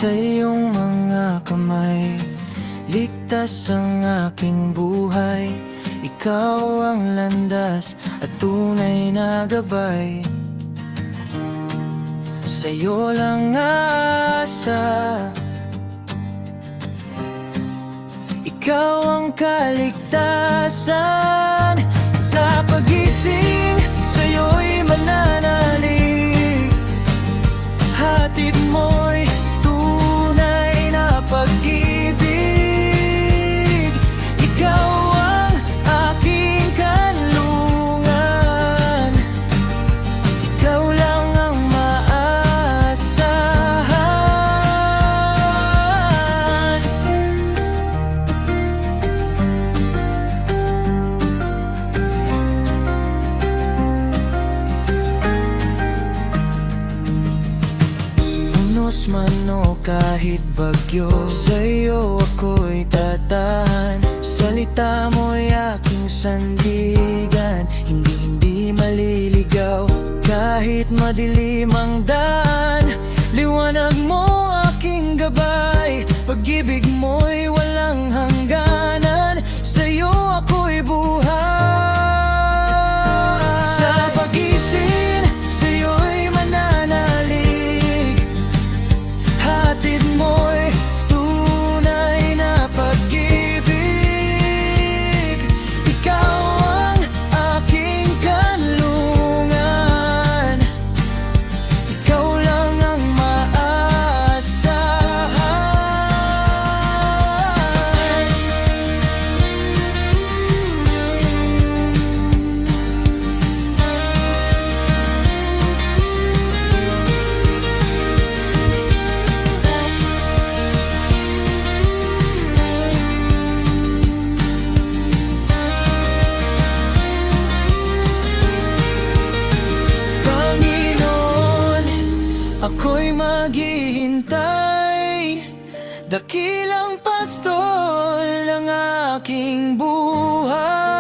Sa iyong mga kamay, ligtas ang aking buhay. Ikaw ang landas at tunay na gabay. Sa'yo lang aasa, ikaw ang kaligtasan. Sa pag-gising, sa'yo'y mananalig. Hatid mo'y tunay na pag-ibig. Ikaw ang aking kanlungan. Ikaw lang ang maasahan. Unos man o kahit bagyo, sa'yo ako'y tatahan. Salita mo'y aking sandigan, hindi maliligaw. Kahit madilim ang daan, liwanag mo aking gabay. Pag-ibig mo'y walang hangganan, sa'yo ako'y buhay. Sa pag-ising, sa'yo'y mananalig. Hatid mo'y tunay na pag-ibig. Ikaw ang aking kanlungan. Ikaw lang ang maasahan. Panginoon, ako'y maghihintay, dakilang pastol ng aking buhay.